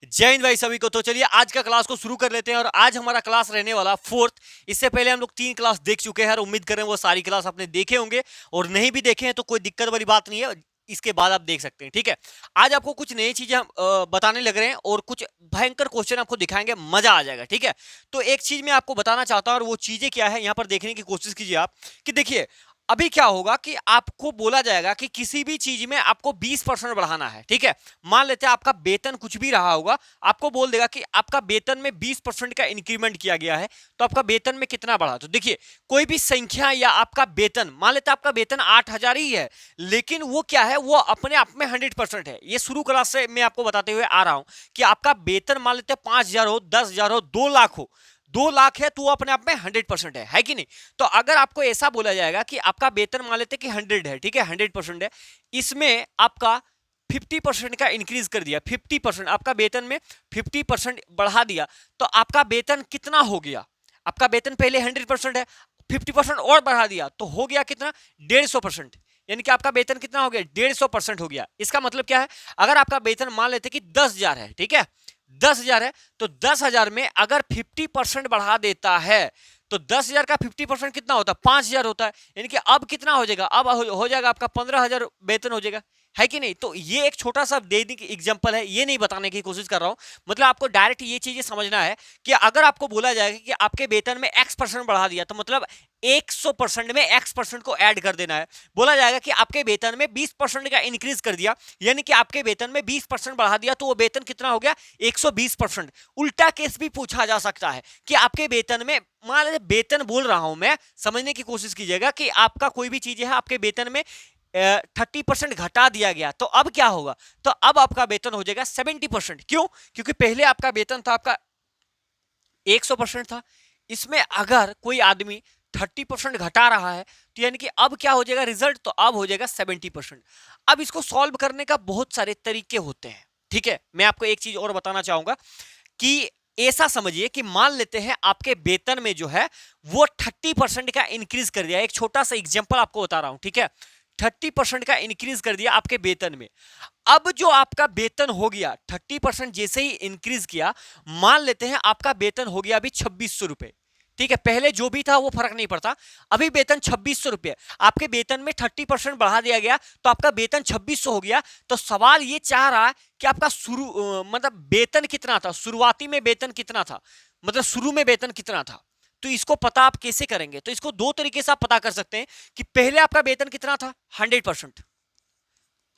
जय हिंद भाई सभी को। तो चलिए आज का क्लास को शुरू कर लेते हैं और आज हमारा क्लास रहने वाला फोर्थ। इससे पहले हम लोग 3 क्लास देख चुके हैं और उम्मीद करें वो सारी क्लास आपने देखे होंगे और नहीं भी देखे हैं तो कोई दिक्कत वाली बात नहीं है, इसके बाद आप देख सकते हैं। ठीक है, आज आपको कुछ नई चीजें हम बताने लग रहे हैं और कुछ भयंकर क्वेश्चन आपको दिखाएंगे, मजा आ जाएगा। ठीक है, तो एक चीज मैं आपको बताना चाहता हूं और वो चीजें क्या है यहाँ पर देखने की कोशिश कीजिए आप कि देखिए अभी क्या होगा कि आपको बोला जाएगा कि किसी भी चीज में आपको 20% बढ़ाना है। ठीक है, मान लेते हैं आपका वेतन कुछ भी रहा होगा, आपको बोल देगा कि आपका वेतन में 20% का इंक्रीमेंट किया गया है, तो आपका वेतन में कितना बढ़ा। तो देखिए कोई भी संख्या या आपका वेतन, मान लेते हैं आपका वेतन 8,000 ही है, लेकिन वो क्या है, वो अपने आप में 100% है। ये शुरू क्लास से मैं आपको बताते हुए आ रहा हूं कि आपका वेतन मान लेते हैं 5,000 हो, 10,000 हो, 2 लाख हो, 2 लाख है तो वो अपने आप में 100% है कि नहीं। तो अगर आपको ऐसा बोला जाएगा कि आपका वेतन मान लेते कि 100 है, ठीक है, 100% है, इसमें आपका 50% का इंक्रीज कर दिया, 50% आपका वेतन में 50% बढ़ा दिया, तो आपका वेतन कितना हो गया। आपका वेतन पहले 100% है, 50% और बढ़ा दिया तो हो गया कितना, 150%। यानी कि आपका वेतन कितना हो गया, 150% हो गया। इसका मतलब क्या है, अगर आपका वेतन मान लेते कि 10,000 है, ठीक है, 10,000 है, तो 10,000 में अगर 50% बढ़ा देता है तो 10,000 का 50% कितना होता है, 5,000 होता है। यानी कि अब कितना हो जाएगा, अब हो जाएगा आपका 15,000 वेतन हो जाएगा, है कि नहीं। तो ये एक छोटा सा देने की एग्जांपल है, ये नहीं बताने की कोशिश कर रहा हूं, मतलब आपको डायरेक्ट ये चीजें समझना है कि अगर आपको बोला जाएगा कि आपके वेतन में X% बढ़ा दिया, तो मतलब 100% में X% को ऐड कर देना है। बोला जाएगा कि आपके वेतन में 20% का इंक्रीज कर दिया, यानी कि आपके वेतन में 20% बढ़ा दिया, तो वो वेतन कितना हो गया, 120%। उल्टा केस भी पूछा जा सकता है कि आपके वेतन में, मान लीजिए वेतन बोल रहा हूं मैं, समझने की कोशिश कीजिएगा कि आपका कोई भी चीज है, आपके वेतन में 30% घटा दिया गया, तो अब क्या होगा, तो अब आपका वेतन हो जाएगा 70%। क्यों, क्योंकि पहले आपका वेतन था आपका 100% था, इसमें अगर कोई आदमी 30% घटा रहा है तो यानी कि अब क्या हो जाएगा रिजल्ट, तो अब हो जाएगा 70%। अब इसको सॉल्व करने का बहुत सारे तरीके होते हैं। ठीक है, मैं आपको एक चीज और बताना चाहूंगा कि ऐसा समझिए कि मान लेते हैं आपके वेतन में जो है वो 30% का इंक्रीज कर दिया। एक छोटा सा एग्जांपल आपको बता रहा हूं, ठीक है, 30% का इंक्रीज कर दिया आपके वेतन में। अब जो आपका वेतन हो गया 30% जैसे ही इंक्रीज किया, मान लेते हैं आपका वेतन हो गया अभी 2,600 रुपए। ठीक है, पहले जो भी था वो फर्क नहीं पड़ता, अभी वेतन 2,600 रुपए, आपके वेतन में 30% बढ़ा दिया गया तो आपका वेतन 2,600 हो गया। तो सवाल ये चाह रहा है कि आपका मतलब वेतन कितना था, शुरुआती में वेतन कितना था, मतलब शुरू में वेतन कितना था। तो इसको पता आप कैसे करेंगे, तो इसको दो तरीके से आप पता कर सकते हैं कि पहले आपका वेतन कितना था, 100%,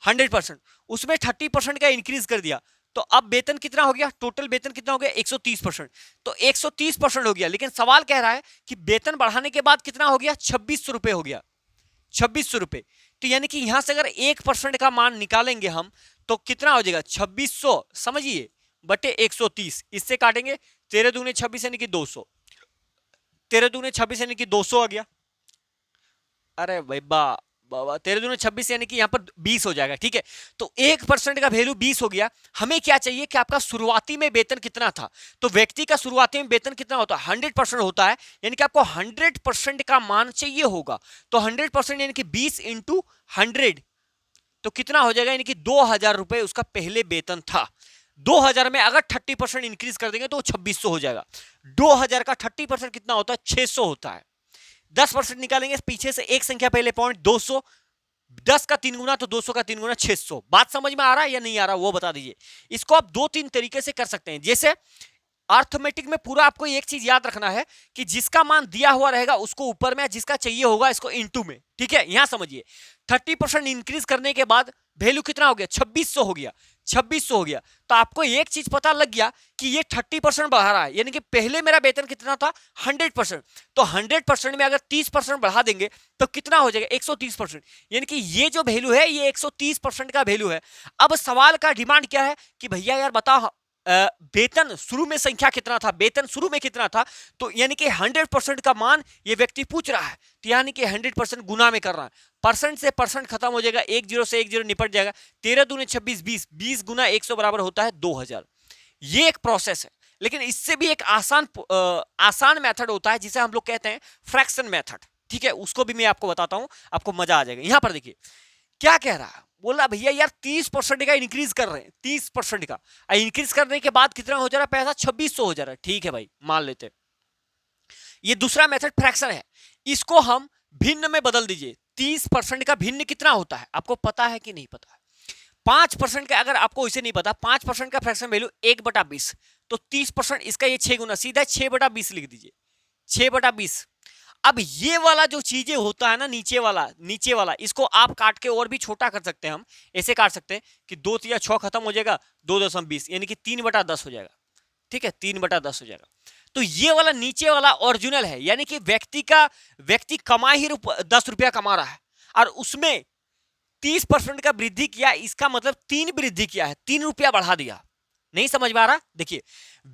100%, उसमें 30% का इंक्रीज कर दिया, तो अब वेतन कितना हो गया, टोटल वेतन कितना हो गया, 130%। तो 130% हो गया, लेकिन सवाल कह रहा है कि वेतन बढ़ाने के बाद कितना हो गया, 2,600 रुपए हो गया, 2,600 रुपए। तो यानी कि यहां से अगर 1% का मान निकालेंगे हम तो कितना हो जाएगा, 2,600 समझिए बटे 130, इससे काटेंगे 13 दूने 26 यानी कि 200, 13 दूने 26 यानी कि 200 आ गया। अरे भाई बाबा 13 दूने 26 यानी कि यहाँ पर 20 हो जाएगा। ठीक है, तो 1% का वैल्यू 20 हो गया। हमें क्या चाहिए कि आपका शुरुआती में वेतन कितना था, तो व्यक्ति का शुरुआती में वेतन कितना होता है, 100% होता है, यानी कि आपको 100% का मान चाहिए होगा। तो 100% यानी कि 20 इंटू 100, तो कितना हो जाएगा, यानी कि 2,000 रुपए उसका पहले वेतन था। 2,000 में अगर 30% इंक्रीज कर देंगे तो 2,600 हो जाएगा। 2,000 का 30% कितना होता है, 600 होता है। 10% निकालेंगे पीछे से एक संख्या पहले पॉइंट, 200, 10 का 3 गुना तो 200 का 3 गुना 600। बात समझ में आ रहा है या नहीं आ रहा वो बता दीजिए। इसको आप 2-3 तरीके से कर सकते हैं। जैसे अर्थमेटिक में पूरा आपको एक चीज याद रखना है कि जिसका मान दिया हुआ रहेगा उसको ऊपर में, जिसका चाहिए होगा इसको इनटू में। ठीक है, यहां समझिए 30% इंक्रीज करने के बाद वैल्यू कितना हो गया, 2,600 हो गया, 2,600 हो गया। तो आपको एक चीज पता लग गया कि ये 30% बढ़ा रहा है, यानी कि पहले मेरा वेतन कितना था, 100%, तो 100% में अगर 30% बढ़ा देंगे तो कितना हो जाएगा, 130%। यानी कि ये जो वैल्यू है ये 130% का वैल्यू है। अब सवाल का डिमांड क्या है कि भैया यार बताओ वेतन शुरू में संख्या कितना था, वेतन शुरू में कितना था, तो यानी कि 100% का मान ये व्यक्ति पूछ रहा है, तो यानी कि 100% गुना में कर रहा है। परसेंट से परसेंट खत्म हो जाएगा, एक जीरो से एक जीरो निपट जाएगा। 13 दूने 26, 20, 20 गुना 100 बराबर होता है 2,000। ये एक प्रोसेस है, लेकिन इससे भी एक आसान मेथड होता है जिसे हम लोग कहते हैं फ्रैक्शन मेथड। ठीक है, उसको भी मैं आपको बताता हूं, आपको मजा आ जाएगा। यहां पर देखिए क्या कह रहा है, बोल रहा भैया यार 30% का इंक्रीज कर रहे हैं, 30% का इंक्रीज करने के बाद कितना हो जा रहा है पैसा, 2600 हो जा रहा है। ठीक है भाई, मान लेते हैं। ये दूसरा मेथड फ्रैक्शन है, इसको हम भिन्न में बदल दीजिए। 30% का भिन्न कितना होता है, आपको पता है कि नहीं पता है? 5% का, अगर आपको इसे नहीं पता, 5% का फ्रैक्शन वैल्यू 1/20, तो 30% इसका ये 6 गुना, सीधा 6/20 लिख दीजिए, 6/20। अब ये वाला जो चीजें होता है ना, नीचे वाला इसको आप काट के और भी छोटा कर सकते हैं। हम ऐसे काट सकते हैं कि 2 या 6 खत्म हो जाएगा, 2.20 यानी कि 3/10 हो जाएगा। ठीक है, 3/10 हो जाएगा। तो ये वाला नीचे वाला ओरिजिनल है, यानी कि व्यक्ति कमा ही 10 रुपया कमा रहा है और उसमें 30% का वृद्धि किया, इसका मतलब 3 वृद्धि किया है, 3 रुपया बढ़ा दिया। नहीं समझ में आ रहा? देखिए,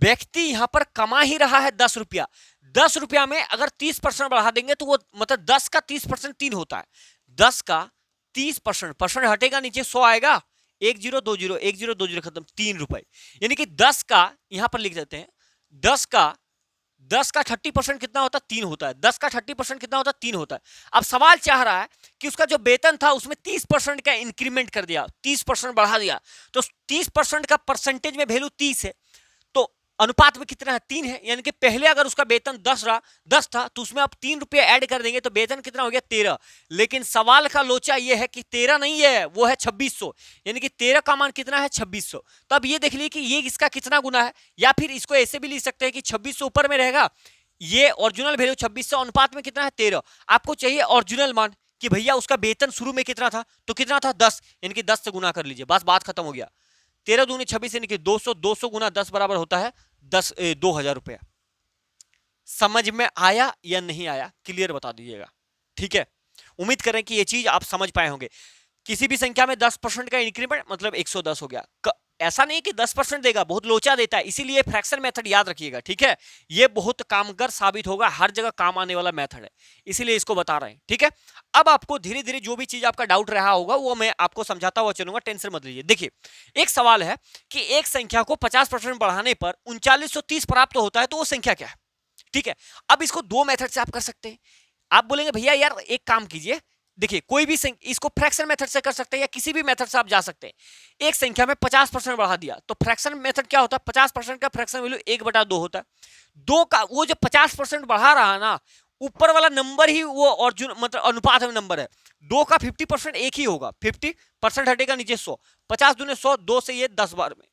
व्यक्ति यहां पर कमा ही रहा है 10 रुपया, 10 रुपया में अगर 30% बढ़ा देंगे तो वो मतलब 10 का 30% 3 होता है, 10 का 30% हटेगा, नीचे 100 आएगा, 1020 खत्म, 3 रुपए। यानी कि 10 का यहां पर लिख देते हैं, 10 का 30% कितना होता है, 3 होता है। 10 का 30% कितना होता है, 3 होता है। अब सवाल चाह रहा है कि उसका जो वेतन था उसमें 30% का इंक्रीमेंट कर दिया, 30% बढ़ा दिया, तो 30% का परसेंटेज में वैल्यू 30 है, तो अनुपात में कितना है, 3 है। यानी कि पहले अगर उसका वेतन 10 था तो उसमें आप 3 रुपये ऐड कर देंगे तो वेतन कितना हो गया, 13। लेकिन सवाल का लोचा यह है कि 13 नहीं है, वो है 2600, यानी कि 13 का मान कितना है, 2600। तो अब ये देख लीजिए कि ये इसका कितना गुना है, या फिर इसको ऐसे भी लिख सकते हैं कि 2600 ऊपर में रहेगा, ये ओरिजिनल वैल्यू 2600, अनुपात में कितना है, 13। आपको चाहिए ओरिजिनल मान कि भैया उसका वेतन शुरू में कितना था, तो कितना था, 10, यानी कि 10 से गुना कर लीजिए, बस बात खत्म हो गया। 13 दूनी 26 यानी कि 200, 200 गुना 10 बराबर होता है 2000 रुपया। समझ में आया या नहीं आया, क्लियर बता दीजिएगा। ठीक है, उम्मीद करें कि ये चीज आप समझ पाए होंगे। किसी भी संख्या में 10% का इंक्रीमेंट मतलब 110 हो गया। ऐसा नहीं कि 10% देगा, बहुत लोचा देता है, इसीलिए फ्रैक्शन मेथड याद रखिएगा। ठीक है, ये बहुत कामगर साबित होगा, हर जगह काम आने वाला मेथड है, इसीलिए इसको बता रहे हैं। ठीक है, अब आपको धीरे धीरे जो भी चीज आपका डाउट रहा होगा वो मैं आपको समझाता हुआ चलूंगा, टेंशन मत लीजिए। देखिए, एक सवाल है कि एक संख्या को 50% बढ़ाने पर 3930 प्राप्त होता है, तो वो संख्या क्या है? ठीक है, अब इसको दो मेथड से आप कर सकते हैं। आप बोलेंगे भैया यार एक काम कीजिए, देखिए कोई भी इसको फ्रैक्शन मेथड से कर सकते हैं या किसी भी मेथड से आप जा सकते हैं। एक संख्या में 50% बढ़ा दिया तो फ्रैक्शन मेथड क्या होता है, 50% का फ्रैक्शन वैल्यू 1/2 होता है। 2 का वो जो 50% बढ़ा रहा है ना, ऊपर वाला नंबर ही वो और जो मतलब अनुपात में नंबर है। 2 का 50% एक ही होगा, 50% हटेगा, नीचे 100, 50 दूने 100, 2 से ये 10 बार में,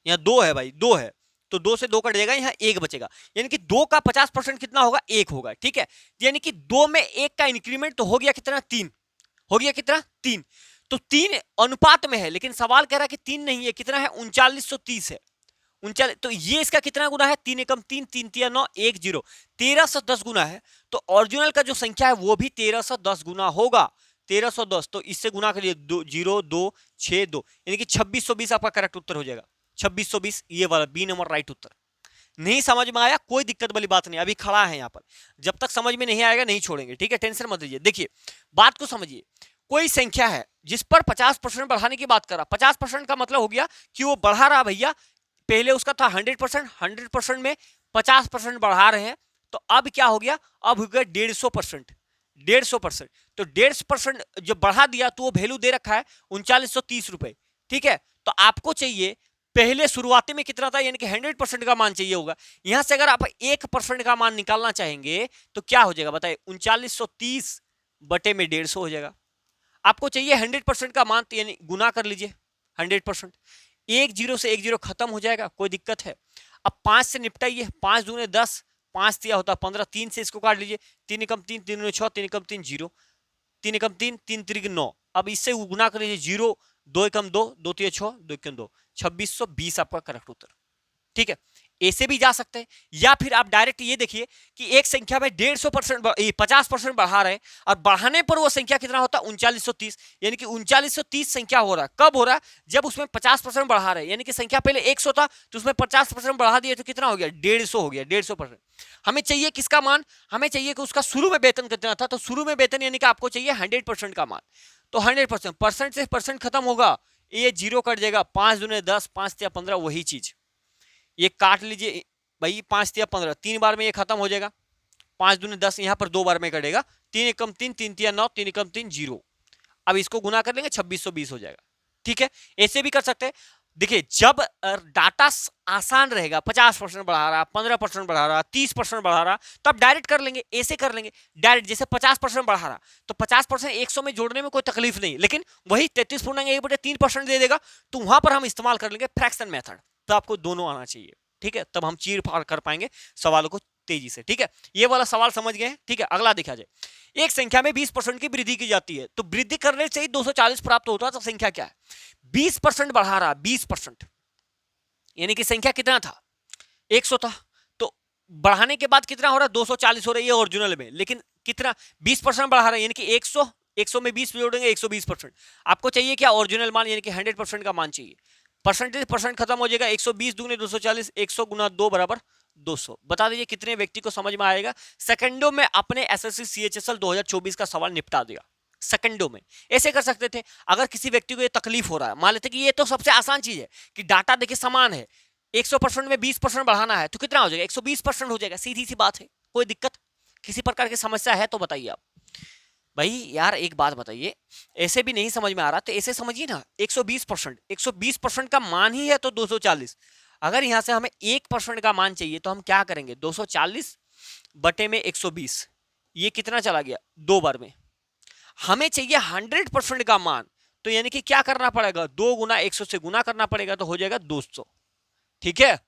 यहाँ 2 है भाई, 2 है तो 2 से 2 कट जाएगा, यहाँ 1 बचेगा, यानी कि 2 का 50% कितना होगा, 1 होगा। ठीक है, यानी कि 2 में 1 का इंक्रीमेंट तो हो गया कितना, 3 हो गया, कितना, 3। तो 3 अनुपात में है, लेकिन सवाल कह रहा है कि 3 नहीं है, कितना है, 3930 है, 39। तो ये इसका कितना गुना है, 3 एकम 3, 3 तिया 9, 1 0, 1310 गुना है। तो ओरिजिनल का जो संख्या है वो भी 1310 गुना होगा, 1310। तो इससे गुना करिए, 0 2 6 2, यानी कि 2620 आपका करेक्ट उत्तर हो जाएगा, 2620, ये वाला बी नंबर राइट उत्तर। नहीं समझ में आया, कोई दिक्कत वाली बात नहीं, अभी खड़ा है यहाँ पर, जब तक समझ में नहीं आएगा नहीं छोड़ेंगे। ठीक है, टेंशन मत लीजिए। देखिए बात को समझिए, कोई संख्या है जिस पर 50% बढ़ाने की बात कर रहा, 50% का मतलब हो गया कि वो बढ़ा रहा भैया, पहले उसका था 100%, 100% में 50% बढ़ा रहे हैं, तो अब क्या हो गया, अब हो गया 150%, 150%। तो 150% जब बढ़ा दिया तो वो वैल्यू दे रखा है 3930 रुपए। ठीक है, तो आपको चाहिए पहले शुरुआती में कितना था, यानी कि 100% का मान चाहिए होगा। यहां से अगर आप 1% का मान निकालना चाहेंगे तो क्या हो जाएगा बताइए, 3930 बटे में 150 हो जाएगा। आपको चाहिए 100% का मान, तो यानी गुना कर लीजिए 100%, 1 0 से 1 0 खत्म हो जाएगा, कोई दिक्कत है। अब 5 से निपटाइए, 5 दूने 10, 5 दिया होता 15, 3 से इसको काट लीजिए, 3 एकम 3, 3 दूने 6, 3 एकम 3 0, 3 एकम 3, 3 त्रिक 9। अब इससे गुना कर लीजिए, 0 2 एकम 2, 2 तिया 6, 2 एकम 2, 2620 आपका करेक्ट उत्तर। ठीक है, ऐसे भी जा सकते हैं, या फिर आप डायरेक्ट ये देखिए कि एक संख्या में 150% 50% बढ़ा रहे हैं और बढ़ाने पर वो संख्या कितना होता है, 3930, यानी कि 3930 संख्या हो रहा है। कब हो रहा है, जब उसमें 50% बढ़ा रहे हैं, यानी कि संख्या पहले 100 था तो उसमें 50% बढ़ा दिए तो कितना हो गया, 150 हो गया, 150%। हमें चाहिए किसका मान, हमें चाहिए कि उसका शुरू में वेतन कितना था, तो शुरू में वेतन यानी कि आपको चाहिए 100% का मान। तो 100%, परसेंट से परसेंट खत्म होगा, ये 0 कट जाएगा, 5 दूने 10, 5 या 15, वही चीज ये काट लीजिए भाई, 5 या 15, 3 बार में ये खत्म हो जाएगा, 5 दूने 10, यहां पर 2 बार में कटेगा 3 एकम 3, 3 तिया 9, 3 एकम 3 0। अब इसको गुना कर लेंगे 2620 हो जाएगा। ठीक है, ऐसे भी कर सकते हैं। देखिए जब डाटा आसान रहेगा, 50% बढ़ा रहा, 15% बढ़ा रहा, 30% बढ़ा रहा, तो आप डायरेक्ट कर लेंगे, ऐसे कर लेंगे डायरेक्ट। जैसे 50% बढ़ा रहा तो 50% 100 में जोड़ने में कोई तकलीफ नहीं, लेकिन वही 33.1/3% दे देगा, तो वहां पर हम इस्तेमाल कर लेंगे फ्रैक्शन मेथड। तो आपको दोनों आना चाहिए, ठीक है, तब हम चीर फाड़ कर पाएंगे सवालों को तेजी से। ठीक है, ये वाला सवाल समझ गए। ठीक है, अगला देखा जाए। एक संख्या में 20% की वृद्धि की जाती है, तो वृद्धि करने से ही 240 प्राप्त होता है, तो संख्या क्या है? 20% बढ़ा रहा, 20%, यानी कि संख्या कितना था? 100 था, तो बढ़ाने के बाद कितना हो रहा है? 240 हो रहा है, ये ओरिजिनल में। लेकिन कितना? 20% बढ़ा रहा है, यानी कि 100 में 20 जोड़ेंगे 120%। आपको चाहिए क्या? ओरिजिनल मान, यानी कि 100% का मान चाहिए। परसेंट खत्म हो जाएगा। 120 दूनी 240, 100 गुना 2 बराबर 200। बता दीजिए कितने व्यक्ति को समझ में आएगा? सेकंडों में अपने एसएससी सीएचएसएल 2024 का सवाल निपटा दिया, सेकंडों में। ऐसे कर सकते थे। अगर किसी व्यक्ति को ये तकलीफ हो रहा है, मान लेते कि ये तो सबसे आसान चीज है कि डाटा देखिए समान है, 100% में 20% बढ़ाना है, तो कितना हो जाएगा? 120% हो जाएगा। सीधी सी बात है, कोई दिक्कत, किसी प्रकार की समस्या है तो बताइए आप। भाई यार एक बात बताइए, ऐसे भी नहीं समझ में आ रहा तो ऐसे समझिए ना, 120% का मान ही है तो 240। अगर यहां से हमें 1% का मान चाहिए तो हम क्या करेंगे? 240 बटे में 120, ये कितना चला गया? 2 बार में। हमें चाहिए 100% का मान, तो यानी कि क्या करना पड़ेगा? 2 गुना 100 से गुना करना पड़ेगा, तो हो जाएगा 200। ठीक है,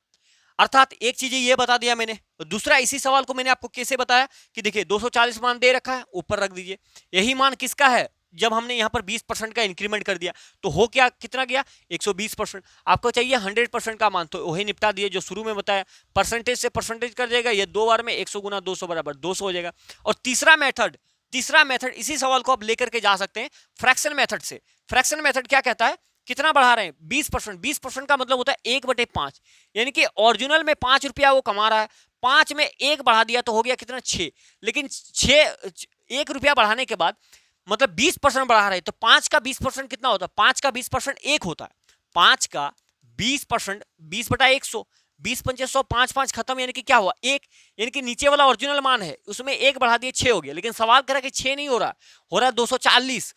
अर्थात एक चीज ये बता दिया मैंने। दूसरा, इसी सवाल को मैंने आपको कैसे बताया कि देखिए 240 मान दे रखा है, ऊपर रख दीजिए। यही मान किसका है? जब हमने यहां पर 20% का इंक्रीमेंट कर दिया तो हो क्या, कितना गया? 120%। आपको चाहिए 100% का मान, तो वही निपटा दिए जो शुरू में बताया। परसेंटेज से परसेंटेज कर जाएगा, ये 2 बार में 100 गुना 200 बराबर 200 हो जाएगा। और तीसरा मेथड इसी सवाल को आप लेकर के जा सकते हैं फ्रैक्शन मेथड से। फ्रैक्शन मेथड क्या कहता है? कितना बढ़ा रहे हैं? 20%। 20% का मतलब होता है 1/5, यानी कि ओरिजिनल में 5 रुपया वो कमा रहा है, 5 में 1 बढ़ा दिया तो हो गया कितना? 6। लेकिन 1 रुपया बढ़ाने के बाद मतलब 20% बढ़ा रहे हैं, तो 5 का 20% कितना होता है? 5 का 20% 1 होता है। 5 का 20%, 20/100, 20×5 5 5 खत्म, यानी कि क्या हुआ? 1। यानी कि नीचे वाला ओरिजिनल मान है, उसमें 1 बढ़ा दिए 6 हो गया। लेकिन सवाल कर रहा है कि 6 नहीं हो रहा, हो रहा है 240।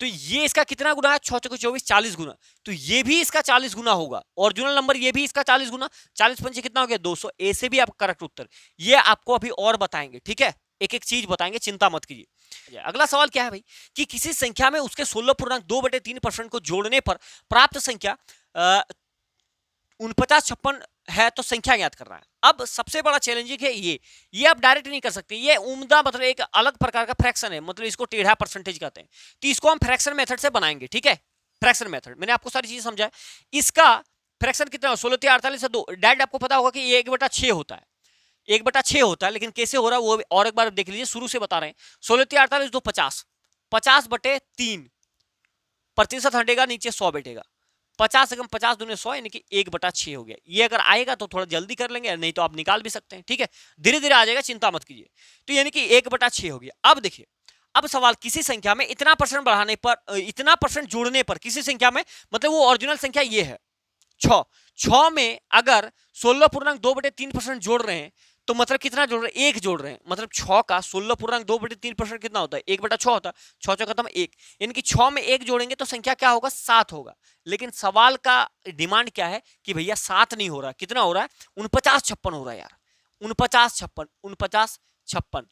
तो ये इसका कितना गुना है? 6 चौके 24, 40 गुना। तो ये भी इसका 40 गुना होगा, ओरिजिनल नंबर ये भी इसका 40 गुना। 40 पंचे कितना हो गया? 200। ऐसे भी आप करेक्ट उत्तर, ये आपको अभी और बताएंगे। ठीक है, एक एक चीज बताएंगे, चिंता मत कीजिए। अगला सवाल क्या है भाई कि किसी संख्या में उसके 16.2/3% को जोड़ने पर प्राप्त संख्या 4956 है, तो संख्या ज्ञात करना है। अब सबसे बड़ा चैलेंजिंग है ये आप डायरेक्ट नहीं कर सकते, ये उम्दा मतलब एक अलग प्रकार का फ्रैक्शन है, मतलब इसको टेढ़ा परसेंटेज कहते हैं। तो इसको हम फ्रैक्शन मेथड से बनाएंगे। ठीक है, फ्रैक्शन मेथड मैंने आपको सारी चीजें समझाया। इसका फ्रैक्शन कितना? 16×48 से 2। डायरेक्ट आपको पता होगा कि ये 1/6 होता है, 1/6 होता है। लेकिन कैसे हो रहा है वो और एक बार देख लीजिए, शुरू से बता रहे हैं। 16×48 2 50, 50/3 प्रतिशत हटेगा, नीचे 100 बैठेगा। 50 से कम 50 दूनी 100, यानी कि 1/6 हो गया। ये अगर आएगा तो थोड़ा जल्दी कर लेंगे, नहीं तो आप निकाल भी सकते हैं। ठीक है, धीरे धीरे आ जाएगा, चिंता मत कीजिए। तो यानी कि 1/6 हो गया। अब देखिए, अब सवाल किसी संख्या में इतना परसेंट बढ़ाने पर, इतना परसेंट जोड़ने पर, किसी संख्या में मतलब वो ओरिजिनल संख्या ये है 6 में अगर 16.2/3% जोड़ रहे हैं, तो मतलब कितना जोड़ रहे हैं? 1 जोड़ रहे हैं। मतलब 6 का 16.2/3% कितना होता है? 1/6 होता है। 6 6 खत्म 1, यानी कि 6 में 1 जोड़ेंगे तो संख्या क्या होगा? 7 होगा। लेकिन सवाल का डिमांड क्या है कि भैया 7 नहीं हो रहा, कितना हो रहा है? 4956 हो रहा है यार, 4956।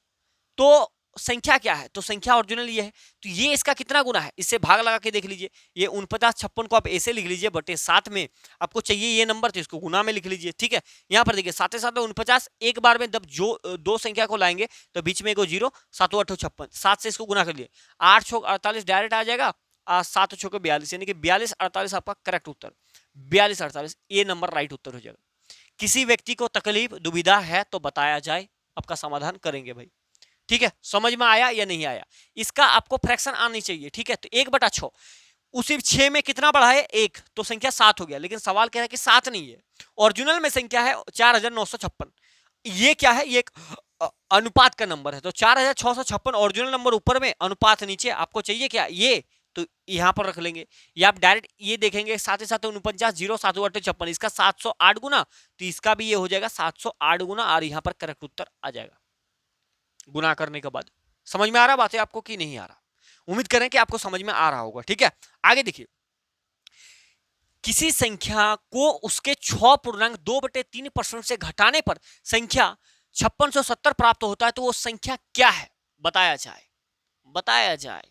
तो संख्या क्या है? तो संख्या ओरिजिनल ये है, तो ये इसका कितना गुना है? इससे भाग लगा के देख लीजिए। ये 4956 को आप ऐसे लिख लीजिए, बटे 7 में आपको चाहिए ये नंबर, तो इसको गुना में लिख लीजिए। ठीक है, यहाँ पर देखिए 7 7 49, एक बार में जब जो दो संख्या को लाएंगे तो बीच में एगो 0, 7 8 56, 7 से इसको गुना कर लिए, 8 6 48 डायरेक्ट आ जाएगा, 7 6 42, यानी कि 42 48 आपका करेक्ट उत्तर। 42 48 ये नंबर राइट उत्तर हो जाएगा। किसी व्यक्ति को तकलीफ दुविधा है तो बताया जाए, आपका समाधान करेंगे भाई। ठीक है, समझ में आया या नहीं आया? इसका आपको फ्रैक्शन आनी चाहिए। ठीक है, तो 1/6, उसी 6 में कितना बढ़ा है? 1, तो संख्या 7 हो गया। लेकिन सवाल कह रहा है कि 7 नहीं है, ओरिजिनल में संख्या है 4956। ये क्या है? ये एक अनुपात का नंबर है, तो 4656 ओरिजिनल नंबर ऊपर में, अनुपात नीचे। आपको चाहिए क्या? ये, तो यहां पर रख लेंगे, या आप डायरेक्ट ये देखेंगे 7 7 49 0 7 8 56, इसका 708 गुना, तो इसका भी ये हो जाएगा 708 गुना, और यहां पर करेक्ट उत्तर आ जाएगा गुना करने के बाद। समझ में आ रहा बात है आपको कि नहीं आ रहा? उम्मीद करें कि आपको समझ में आ रहा होगा। ठीक है, आगे देखिए, किसी संख्या को उसके 6.2/3% से घटाने पर संख्या 5670 प्राप्त होता है, तो वो संख्या क्या है? बताया जाए, बताया जाए।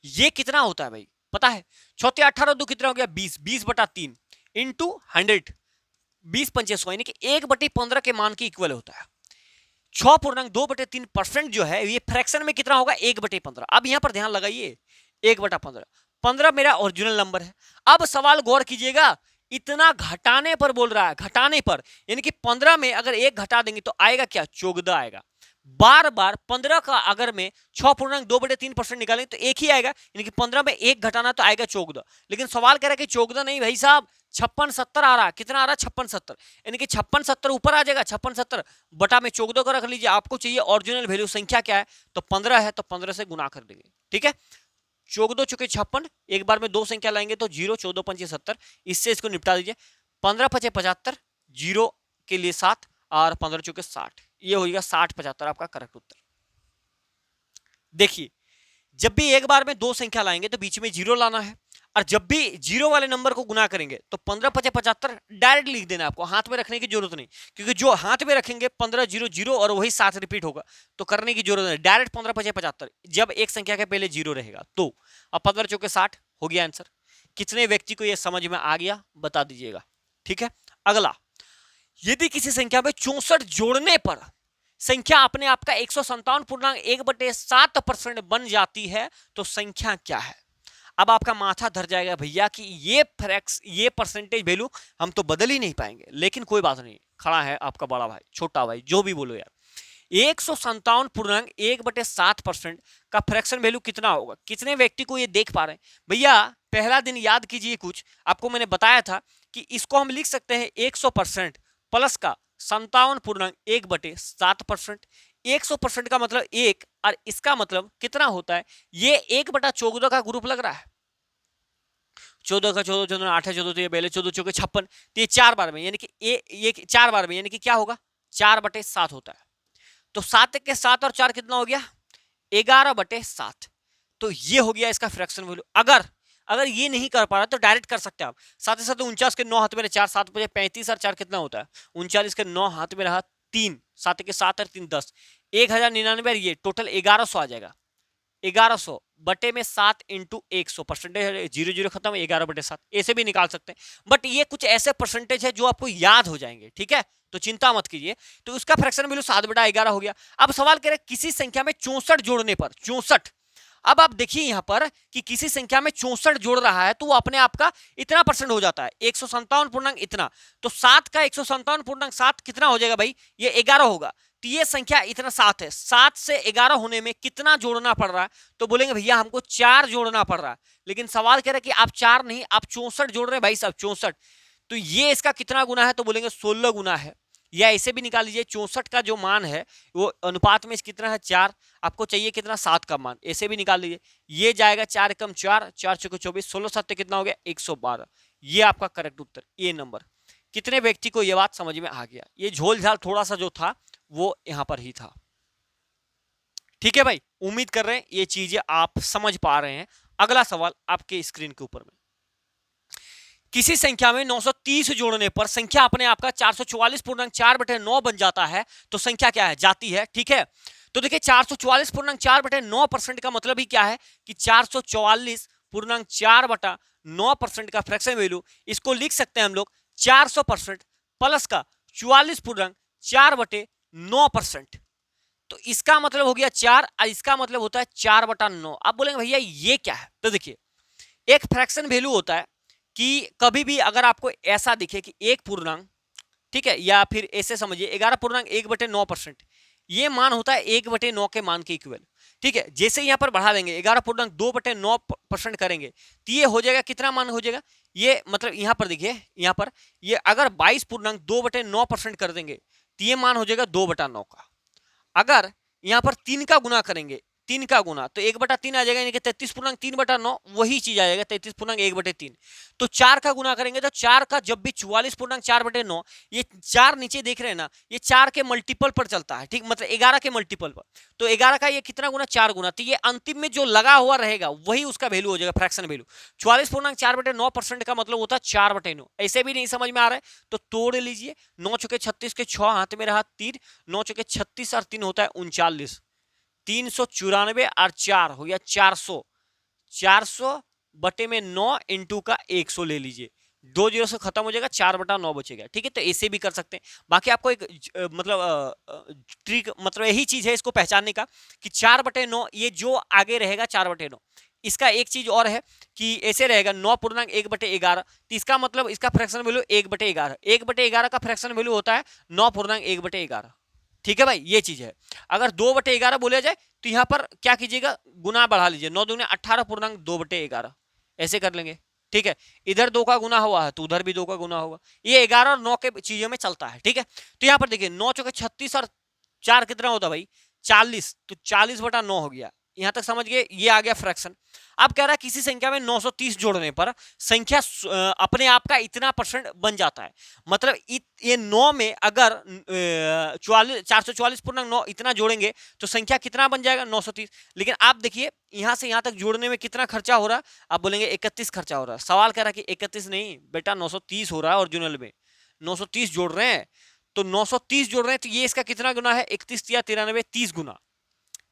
ये कितना होता है भाई, पता है? 6×18 कितना हो गया? 20, 20/3 इंटू 100, 20×5 यानी कि 1/15 के मान की इक्वल होता है। 6.2/3% जो है ये फ्रैक्शन में कितना होगा? 1/15। अब यहां पर ध्यान लगाइए, 1/15, 15 मेरा ओरिजिनल नंबर है। अब सवाल गौर कीजिएगा, इतना घटाने पर बोल रहा है, घटाने पर, यानी कि 15 में अगर 1 घटा देंगे तो आएगा क्या? 14 आएगा। बार बार 15 का अगर मैं 6.2/3% निकालें तो एक ही आएगा, यानी कि 15 में 1 घटाना तो आएगा 14। लेकिन सवाल कह रहा है कि 14 नहीं भाई साहब, 5670 आ रहा है। कितना आ रहा है? 5670, यानी कि 5670 ऊपर आ जाएगा। 5670 बटा में 14 को रख लीजिए। आपको चाहिए ओरिजिनल वैल्यू संख्या क्या है, तो 15 है, तो 15 से गुना कर देंगे। ठीक है, 14 चुके 56, एक बार में दो संख्या लाएंगे तो 0, 14 पंचे 70, इससे इसको निपटा दीजिए। 15 पचे 75, 0 के लिए 7 और 15 चुके 60, ये होगा 6075 आपका करेक्ट उत्तर। देखिए, जब भी एक बार में दो संख्या लाएंगे तो बीच में 0 लाना है, और जब भी 0 वाले नंबर को गुना करेंगे तो 15 पचे 75 डायरेक्ट लिख देना, आपको हाथ में रखने की जरूरत नहीं, क्योंकि जो हाथ में रखेंगे 15 0 0 और वही 7 रिपीट होगा, तो करने की जरूरत नहीं। डायरेक्ट 15 पचे 75 जब एक संख्या के पहले 0 रहेगा तो। अब 15 चौके 60 हो गया आंसर। कितने व्यक्ति को यह समझ में आ गया बता दीजिएगा। ठीक है, अगला, यदि किसी संख्या में 64 जोड़ने पर संख्या अपने आप का 157.1/7% बन जाती है, तो संख्या क्या है? अब आपका माथा धर जाएगा भैया कि ये परसेंटेज वैल्यू हम तो बदल ही नहीं पाएंगे, लेकिन कोई बात नहीं, खड़ा है आपका बड़ा भाई, छोटा भाई, जो भी बोलो यार। 157.1/7% का फ्रैक्शन वैल्यू कितना होगा? कितने व्यक्ति को ये देख पा रहे हैं भैया? पहला दिन याद कीजिए, कुछ आपको मैंने बताया था कि इसको हम लिख सकते हैं 100% प्लस का 57.1/7%। 100% का मतलब 1, और इसका मतलब कितना होता है? ये 1/14 का ग्रुप लग रहा है। 14 का 14, 14 8 है 14, तो ये पहले 14 चौके 56, तो ये 4 बार में, यानी कि ये 4 बार में, यानी कि क्या होगा? 4/7 होता है। तो 7 के 7 और 4 कितना हो गया? 11/7। तो ये हो गया इसका फ्रैक्शन वैल्यू। अगर ये नहीं कर पा रहा तो डायरेक्ट कर सकते हैं आप। 7 से 49 के 9 हाथ में रहे, 4 7 बजे 35 और 4 कितना होता है? 39 के 9 हाथ में रहा 3, 7 के 7 और 3 10, 1099, और ये टोटल 1100 आ जाएगा। 1100 बटे में 7 इंटू 100, परसेंटेज 0 0 खत्म, 11/7 ऐसे भी निकाल सकते हैं। बट ये कुछ ऐसे परसेंटेज है जो आपको याद हो जाएंगे। ठीक है, तो चिंता मत कीजिए। तो उसका फ्रैक्शन वैल्यू 7/11 हो गया। अब सवाल कह रहे हैं किसी संख्या में 64 जोड़ने पर, 64, अब आप देखिए यहां पर कि किसी संख्या में 64 जोड़ रहा है तो वो अपने आप का इतना परसेंट हो जाता है, 157 पूर्णांक इतना। तो 7 का 157.7 कितना हो जाएगा भाई? ये 11 होगा। तो ये संख्या इतना 7 है, 7 से 11 होने में कितना जोड़ना पड़ रहा है? तो बोलेंगे भैया हमको 4 जोड़ना पड़ रहा है। लेकिन सवाल कह रहा है कि आप 4 नहीं, आप 64 जोड़ रहे हैं भाई साहब, 64। तो ये इसका कितना गुना है? तो बोलेंगे 16 गुना है। या ऐसे भी निकाल लीजिए, 64 का जो मान है वो अनुपात में कितना है? 4। आपको चाहिए कितना? 7 का मान, ऐसे भी निकाल लीजिए। ये जाएगा 4 कम 4, 4 चौके 24, 16 7 कितना हो गया? 112। ये आपका करेक्ट उत्तर, ये नंबर। कितने व्यक्ति को ये बात समझ में आ गया? ये झोल झाल थोड़ा सा जो था वो यहां पर ही था। ठीक है भाई, उम्मीद कर रहे हैं ये चीजें आप समझ पा रहे हैं। अगला सवाल आपके स्क्रीन के ऊपर में, किसी संख्या में 930 जोड़ने पर संख्या अपने आप का 444.4/9 बन जाता है, तो संख्या क्या है? जाती है। ठीक है, तो देखिए 444.4/9% का मतलब ही क्या है कि 444.4/9% का फ्रैक्शन वैल्यू, इसको लिख सकते हैं हम लोग 400% प्लस का 44.4/9%। तो इसका मतलब हो गया 4, और इसका मतलब होता है 4/9। आप बोलेंगे भैया ये क्या है? तो देखिए, एक फ्रैक्शन वैल्यू होता है कि कभी भी अगर आपको ऐसा दिखे कि एक पूर्णांक, ठीक है, या फिर ऐसे समझिए 11.1/9%, ये मान होता है 1/9 के मान के इक्वल। ठीक है, जैसे यहां पर बढ़ा देंगे 11.2/9% करेंगे तो ये हो जाएगा कितना मान हो जाएगा? ये मतलब यहां पर देखिए, यहां पर ये अगर 22.2/9% कर देंगे तो ये मान हो जाएगा 2/9 का। अगर यहां पर 3 का गुना करेंगे 3 का गुना, तो 1/3 आ जाएगा, यानी कि 33.3/9 वही चीज आ जाएगा 33.1/3। तो 4 का गुना करेंगे तो 4 का जब भी 44.4/9, ये 4 नीचे देख रहे हैं ना, ये 4 के मल्टीपल पर चलता है, ठीक, मतलब 11 के मल्टीपल पर। तो 11 का ये कितना गुना, 4 गुना, तो ये अंतिम में जो लगा हुआ रहेगा वही उसका वैल्यू हो जाएगा, फ्रैक्शन वैल्यू। 44.4/9% का मतलब होता है 4/9। ऐसे भी नहीं समझ में आ रहा है तो तोड़ लीजिए, 9 चौके 36 के 6 हाथ में रहा 3, 9 चौके 36 और 3 होता है 39, 394 और 4 हो गया 400, 400 बटे में 9 इंटू का 100 ले लीजिए, 2 जीरो से खत्म हो जाएगा, 4/9 बचेगा, ठीक है। तो ऐसे भी कर सकते हैं। बाकी आपको एक मतलब ट्रिक, मतलब यही चीज है इसको पहचानने का कि 4/9 ये जो आगे रहेगा 4/9, इसका एक चीज और है कि ऐसे रहेगा 9.1/11, तो इसका मतलब इसका फ्रैक्शन वैल्यू 1/11, 1/11 का फ्रैक्शन वैल्यू होता है 9.1/11, ठीक है भाई, ये चीज है। अगर 2/11 बोला जाए तो यहाँ पर क्या कीजिएगा, गुना बढ़ा लीजिए, 9 दूनी 18.2/11, ऐसे कर लेंगे, ठीक है। इधर 2 का गुना हुआ है तो उधर भी 2 का गुना होगा, ये 11 और 9 के चीजों में चलता है, ठीक है। तो यहाँ पर देखिए 9 चौके 36 और 4 कितना होता है भाई, 40, तो 40/9 हो गया, यहां तक समझ गए, ये आ गया फ्रैक्शन। अब कह रहा है किसी संख्या में 930 जोड़ने पर संख्या अपने आप का इतना परसेंट बन जाता है, मतलब ये 9 में अगर 444.9 इतना जोड़ेंगे तो संख्या कितना बन जाएगा, 930। लेकिन आप देखिए यहां से यहां तक जोड़ने में कितना खर्चा हो रहा है, आप बोलेंगे 31 खर्चा हो रहा है। सवाल कह रहा है कि 31 नहीं बेटा, 930 हो रहा है ओरिजिनल में, 930 जोड़ रहे हैं, तो 930 जोड़ रहे हैं, तो ये इसका कितना गुना है, 31 या 93, 30 गुना।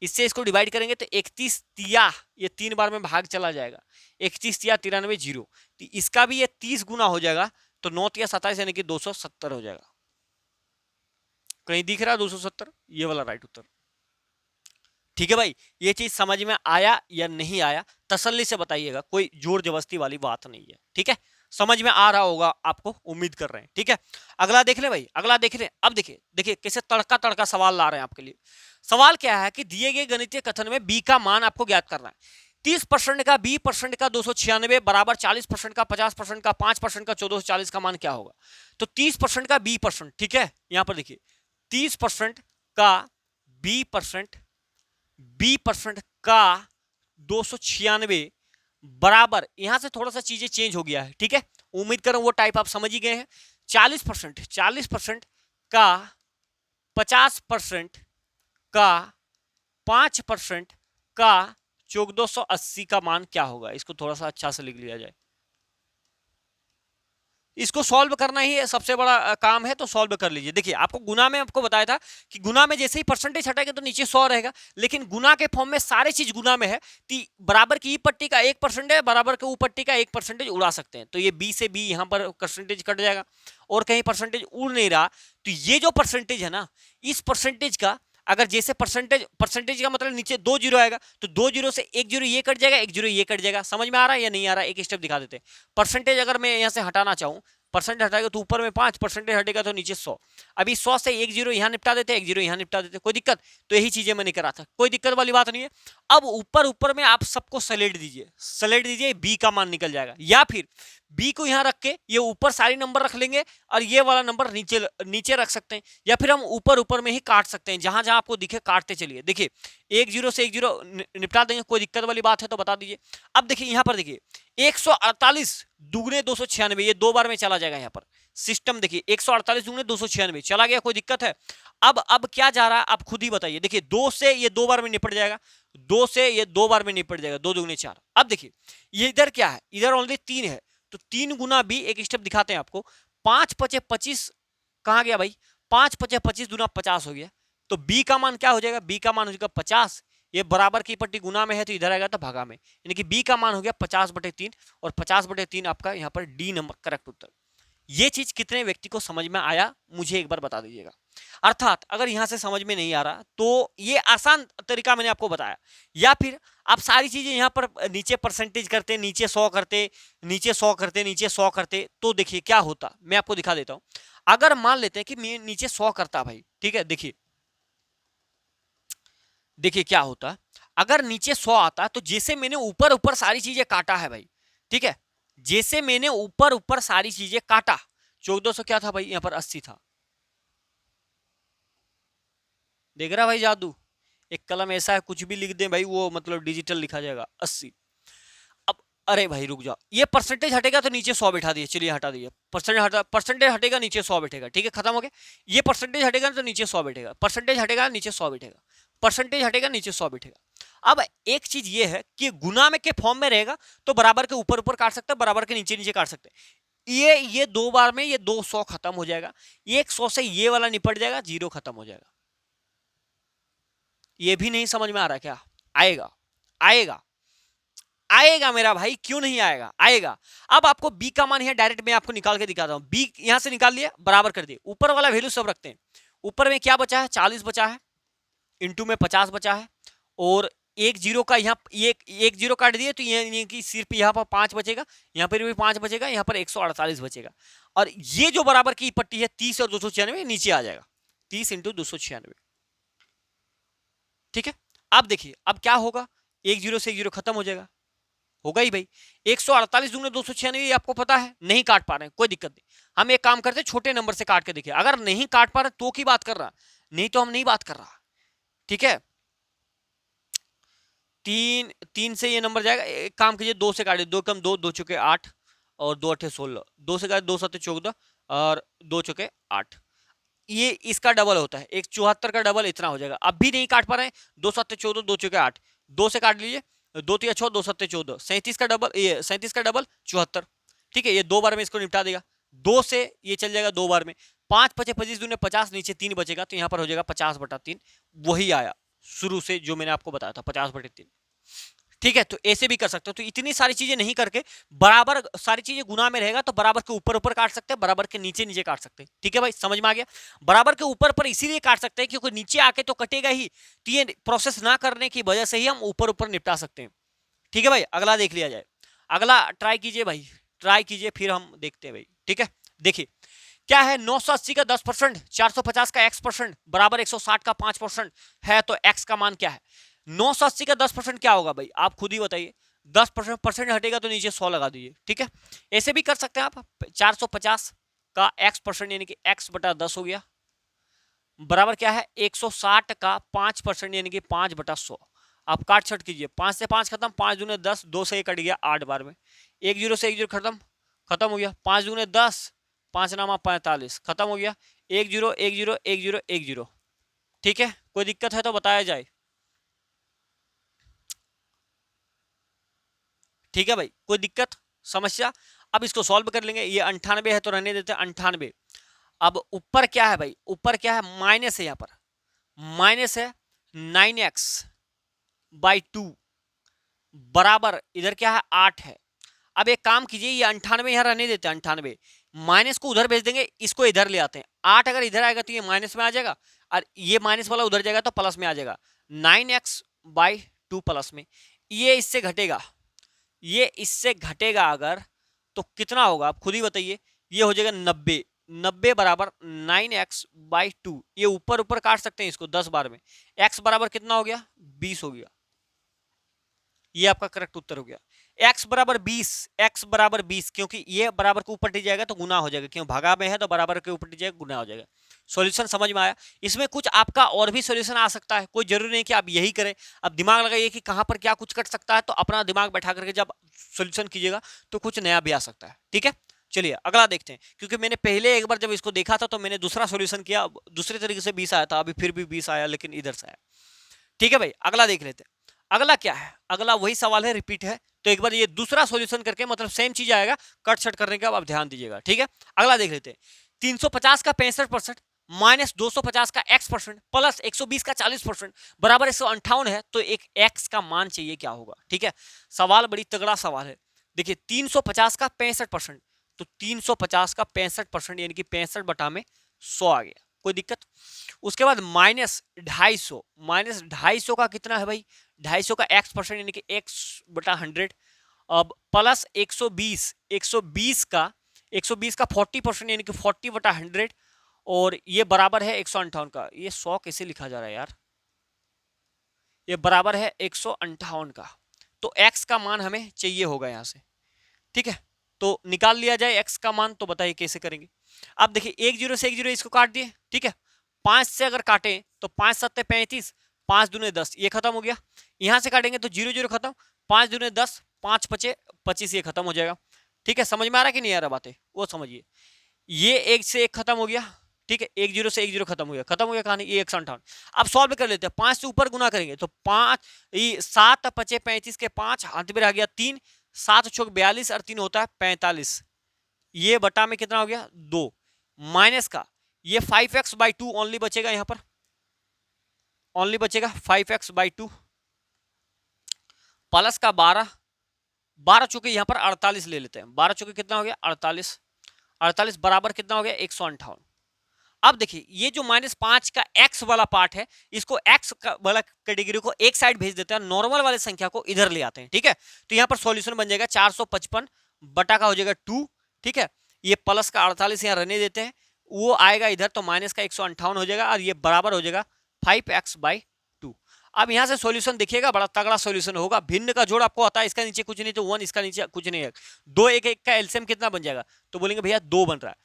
इससे इसको डिवाइड करेंगे तो 31 तिया, ये 3 बार में भाग चला जाएगा, 31 तिया 93 जीरो, तो इसका भी ये 30 गुना हो जाएगा, तो 9 तिया 27 यानी कि 270 हो जाएगा। कहीं दिख रहा है 270, ये वाला राइट उत्तर, ठीक है भाई। ये चीज समझ में आया या नहीं आया तसल्ली से बताइएगा, कोई जोर जबरदस्ती वाली बात नहीं है, ठीक है। समझ में आ रहा होगा आपको, उम्मीद कर रहे हैं, ठीक है। अगला देख ले भाई, अगला देख ले। अब देखिए देखिए कैसे तड़का तड़का सवाल ला रहे हैं आपके लिए। सवाल क्या है कि दिए गए गणितीय कथन में बी का मान आपको ज्ञात करना है। 30% का, 20% का 296 बराबर 40% का, 50% का, 5% का 1440 का मान क्या होगा। तो 30% का B%, ठीक है, यहां पर देखिए 30% का B% का 296 बराबर, यहां से थोड़ा सा चीजें चेंज हो गया है, ठीक है। उम्मीद करूं वो टाइप आप समझ ही गए हैं। 40% का 50% का 5% का 1480 का मान क्या होगा। इसको थोड़ा सा अच्छा से लिख लिया जाए, इसको सॉल्व करना ही सबसे बड़ा काम है, तो सॉल्व कर लीजिए। देखिए आपको गुना में आपको बताया था कि गुना में जैसे ही परसेंटेज हटाएंगे तो नीचे 100 रहेगा, लेकिन गुना के फॉर्म में सारे चीज गुना में है, तो बराबर की ई पट्टी का 1% है, बराबर के ऊ पट्टी का 1% उड़ा सकते हैं, तो ये बी से बी यहाँ पर परसेंटेज कट जाएगा, और कहीं परसेंटेज उड़ नहीं रहा, तो ये जो परसेंटेज है ना, इस परसेंटेज का अगर जैसे परसेंटेज का मतलब नीचे 2 जीरो आएगा, तो 2 जीरो से 1 जीरो ये कट जाएगा, 1 जीरो ये कट जाएगा। समझ में आ रहा है या नहीं आ रहा है, एक स्टेप दिखा देते हैं। परसेंटेज अगर मैं यहाँ से हटाना चाहूँ, परसेंटेज हटाएगा तो ऊपर में 5, परसेंटेज हटेगा तो नीचे 100। अभी 100 से 1 जीरो यहाँ निपटा देते, 1 जीरो यहाँ निपटा देते, कोई दिक्कत, तो यही चीजें मैंने करा था, कोई दिक्कत वाली बात नहीं है। अब ऊपर में आप सबको सलेट दीजिए, बी का मान निकल जाएगा, या फिर बी को यहाँ रख के ये ऊपर सारी नंबर रख लेंगे और ये वाला नंबर नीचे रख सकते हैं, या फिर हम ऊपर में ही काट सकते हैं, जहां जहां आपको दिखे काटते चलिए। देखिए 1 जीरो से 1 जीरो निपटा देंगे, कोई दिक्कत वाली बात है तो बता दीजिए। अब देखिए यहाँ पर देखिए 148 दुगने 296, ये 2 बार में चला जाएगा। यहाँ पर सिस्टम देखिए 148 दुगने 296 चला गया, कोई दिक्कत है। अब क्या जा रहा है आप खुद ही बताइए। देखिए 2 से ये 2 बार में निपट जाएगा, 2 से ये 2 बार में निपट जाएगा, 2 दुगने 4। अब देखिए ये इधर क्या है, इधर ऑलरेडी 3 है, तो 3 गुना बी, एक स्टेप दिखाते हैं आपको। 5 पचे 25 कहां गया भाई, 5 पचे 25 दुना 50 हो गया, तो बी का मान क्या हो जाएगा, बी का मान हो जाएगा 50। ये बराबर की पट्टी गुना में है तो इधर आएगा तो भागा में, यानी कि बी का मान हो गया 50/3, और 50/3 आपका यहाँ पर डी नंबर करेक्ट उत्तर। ये चीज कितने व्यक्ति को समझ में आया मुझे एक बार बता दीजिएगा। अर्थात अगर यहां से समझ में नहीं आ रहा तो ये आसान तरीका मैंने आपको बताया, या फिर आप सारी चीजें यहां पर नीचे परसेंटेज करते, नीचे 100 करते, नीचे 100 करते, नीचे 100 करते, तो देखिए क्या होता, मैं आपको दिखा देता हूं। अगर मान लेते हैं कि मैं नीचे 100 करता भाई, ठीक है, देखिए क्या होता, अगर नीचे 100 आता तो जैसे मैंने ऊपर सारी चीजें काटा है भाई, ठीक है, जैसे मैंने ऊपर सारी चीजें काटा, 1400 क्या था भाई, यहाँ पर 80 था, देख रहा भाई जादू, एक कलम ऐसा है कुछ भी लिख दें भाई वो मतलब डिजिटल लिखा जाएगा 80। अब अरे भाई रुक जाओ, ये परसेंटेज हटेगा तो नीचे 100 बैठा दिए, चलिए हटा दिए। परसेंटेज हटेगा नीचे 100 बैठेगा, ठीक है खत्म हो गया। ये परसेंटेज हटेगा तो नीचे 100 बैठेगा, परसेंटेज हटेगा नीचे 100 बैठेगा, परसेंटेज हटेगा नीचे 100 बैठेगा। अब एक चीज ये है कि गुना में के फॉर्म में रहेगा तो बराबर के ऊपर ऊपर काट सकते हैं, बराबर के नीचे नीचे काट सकते हैं। ये 2 बार में ये 200 खत्म हो जाएगा, ये 100 से ये वाला निपट जाएगा, 0 खत्म हो जाएगा। ये भी नहीं समझ में आ रहा क्या? आएगा आएगा आएगा मेरा भाई, क्यों नहीं आएगा? आएगा। अब आपको बी का मान है डायरेक्ट मैं आपको निकाल के दिखाता हूं। बी यहां से निकाल लिया, बराबर कर दिए, ऊपर वाला वैल्यू सब रखते हैं। ऊपर में क्या बचा है? 40 बचा है, इंटू में 50 बचा है, और एक जीरो का यहाँ एक जीरो काट दिए तो ये कि सिर्फ यहाँ पर 5 बचेगा, यहाँ पर भी 5 बचेगा, यहाँ पर 148 बचेगा। और ये जो बराबर की पट्टी है 30 और 296 नीचे आ जाएगा, 30 इंटू 296। ठीक है, अब देखिए अब क्या होगा, एक जीरो से एक जीरो खत्म हो जाएगा, होगा ही भाई। 148 दूनी 296, आपको पता है नहीं काट पा रहे हैं, कोई दिक्कत नहीं। हम एक काम करते हैं छोटे नंबर से काट के देखिए, अगर नहीं काट पा रहे तो की बात कर रहा, नहीं तो हम नहीं बात कर रहा। ठीक है, 3 से ये नंबर जाएगा, एक काम कीजिए 2 से काटिए, 2 कम 2, 2 चुके 8 और 2 अठे 16, 2 से काटे 2 7 14 और 2 चुके 8। ये इसका डबल होता है, एक 74 का डबल इतना हो जाएगा। अब भी नहीं काट पा रहे हैं, 2 7 14, 2 चुके 8, 2 से काट लीजिए, 2 3 6, 2 7 14, 37 का डबल, ये 37 का डबल 74। ठीक है, ये 2 बार में इसको निपटा देगा, 2 से ये चल जाएगा 2 बार में, 5 पचे 25 दूने 50, नीचे 3 बचेगा तो यहाँ पर हो जाएगा 50/3। वही आया शुरू से जो मैंने आपको बताया था, 50/3। ठीक है, तो ऐसे भी कर सकते हो। तो इतनी सारी चीजें नहीं करके बराबर सारी चीजें गुना में रहेगा तो बराबर के ऊपर ऊपर काट सकते हैं, बराबर के नीचे नीचे काट सकते हैं। ठीक है भाई, समझ में आ गया? बराबर के ऊपर पर इसीलिए काट सकते हैं क्योंकि नीचे आके तो कटेगा ही, तो ये प्रोसेस ना करने की वजह से ही हम ऊपर ऊपर निपटा सकते हैं। ठीक है भाई, अगला देख लिया जाए, अगला ट्राई कीजिए भाई, ट्राई कीजिए, फिर हम देखते हैं भाई। ठीक है, देखिए क्या है, 980 का 10%, 450 का x% बराबर 160 का 5% है, तो x का मान क्या है? 980 का 10% क्या होगा भाई, आप खुद ही बताइए। 10% हटेगा तो नीचे 100 लगा दीजिए। ठीक है, ऐसे भी कर सकते हैं आप। 450 का x% यानी कि x/10 हो गया, बराबर क्या है 160 का 5% यानी कि 5/100। आप काट छट कीजिए, 5 से 5 खत्म, 5 दूने 10, 2 से 1 कट गया 8 बार में, एक जीरो से एक जीरो खत्म, खत्म हो गया, 5 दूने 10, 5 नामा 45, खत्म हो गया, एक जीरो एक जीरो एक जीरो एक जीरो। ठीक है, कोई दिक्कत है तो बताया जाए। ठीक है भाई, कोई दिक्कत समस्या? अब इसको सॉल्व कर लेंगे। ये 98 है तो रहने देते हैं 98। अब ऊपर क्या है भाई, ऊपर क्या है, माइनस है, यहाँ पर माइनस है 9x/2 बराबर इधर क्या है 8 है। अब एक काम कीजिए, ये 98 यहाँ रहने देते हैं, 98 माइनस को उधर भेज देंगे, इसको इधर ले आते हैं। 8 अगर इधर आएगा तो ये माइनस में आ जाएगा, और ये माइनस वाला उधर जाएगा तो प्लस में आ जाएगा, 9x/2 प्लस में। ये इससे घटेगा, ये इससे घटेगा अगर, तो कितना होगा आप खुद ही बताइए। ये हो जाएगा 90, 90 बराबर 9x/2। ये ऊपर ऊपर काट सकते हैं इसको 10 बार में, x बराबर कितना हो गया 20 हो गया। ये आपका करेक्ट उत्तर हो गया, x बराबर 20, x बराबर 20, क्योंकि ये बराबर के ऊपर टिक जाएगा तो गुना हो जाएगा, क्यों भागा में है तो बराबर के ऊपर टिक जाएगा, गुना हो जाएगा। सॉल्यूशन समझ में आया? इसमें कुछ आपका और भी सॉल्यूशन आ सकता है, कोई जरूरी नहीं कि आप यही करें। अब दिमाग लगाइए कि कहां पर क्या कुछ कट सकता है, तो अपना दिमाग बैठा करके जब सॉल्यूशन कीजिएगा तो कुछ नया भी आ सकता है। ठीक है, चलिए अगला देखते हैं, क्योंकि मैंने पहले एक बार जब इसको देखा था तो मैंने दूसरा सॉल्यूशन किया, दूसरे तरीके से 20 आया था, अभी फिर भी 20 आया, लेकिन इधर से आया। ठीक है भाई, अगला देख लेते हैं। अगला क्या है, अगला वही सवाल है, रिपीट है, तो एक बार ये दूसरा सॉल्यूशन करके मतलब सेम चीज आएगा, कट शट करने का आप ध्यान दीजिएगा। ठीक है, अगला देख लेते हैं। 350 का 65% माइनस 250 का x% प्लस 120 का 40% बराबर 158 है, तो एक x का मान चाहिए, क्या होगा? ठीक है, सवाल बड़ी तगड़ा सवाल है। देखिए 350 का 65%, तो 350 का 65% यानी कि 65 बटा में 100 आ गया, कोई दिक्कत? उसके बाद -250, -250 का कितना है भाई, 250 का x% यानी कि x/100। अब प्लस 120 का 40% यानी कि 40/100, और ये बराबर है 158 का। ये 100 कैसे लिखा जा रहा है यार, ये बराबर है 158 का, तो x का मान हमें चाहिए होगा यहाँ से। ठीक है, तो निकाल लिया जाए x का मान, तो बताइए कैसे करेंगे। अब देखिए एक जीरो से एक जीरो इसको काट दिए। ठीक है, 5 से अगर काटें तो 5 7 35, 5 दूने 10, ये खत्म हो गया। यहां से काटेंगे तो 0 0 खत्म, 5 दूने 10, 5 पचे 25, ये खत्म हो जाएगा। ठीक है, समझ में आ रहा है कि नहीं आ रहा बातें, वो समझिए। ये एक से एक खत्म हो गया, ठीक है, 1 0 से 1 0 खत्म हो गया, खत्म हो गया कहानी, ये 158। अब सॉल्व कर लेते हैं, 5 से ऊपर गुना करेंगे तो 5 7 पचे 35 के 5, हाथ में रह गया 3, 7 चौक 42 और 3 होता है 45, ये बटा में कितना हो गया 2, माइनस का ये 5x/2 ओनली बचेगा, यहां पर ओनली बचेगा 5x/2 प्लस का 12, 12 चौके यहां पर 48 ले लेते हैं, 12 चौके कितना हो गया 48, 48 बराबर कितना हो गया 158। अब देखिए ये जो -5 का x वाला पार्ट है, इसको x वाला कैटेगरी को एक साइड भेज देते हैं, नॉर्मल वाले संख्या को इधर ले आते हैं। ठीक है, तो यहां पर सॉल्यूशन बन जाएगा 455 बटा का हो जाएगा 2, ठीक है, ये प्लस का 48 यहां रहने देते हैं, वो आएगा इधर तो माइनस का 158 हो जाएगा, और ये बराबर हो जाएगा 5x/2। अब यहां से सॉल्यूशन देखिएगा, बड़ा तगड़ा सॉल्यूशन होगा। भिन्न का जोड़ आपको आता है, इसका नीचे कुछ नहीं तो 1, इसका नीचे कुछ नहीं है, 2 1 1 का एलसीएम कितना बन जाएगा, तो बोलेंगे भैया 2 बन रहा है,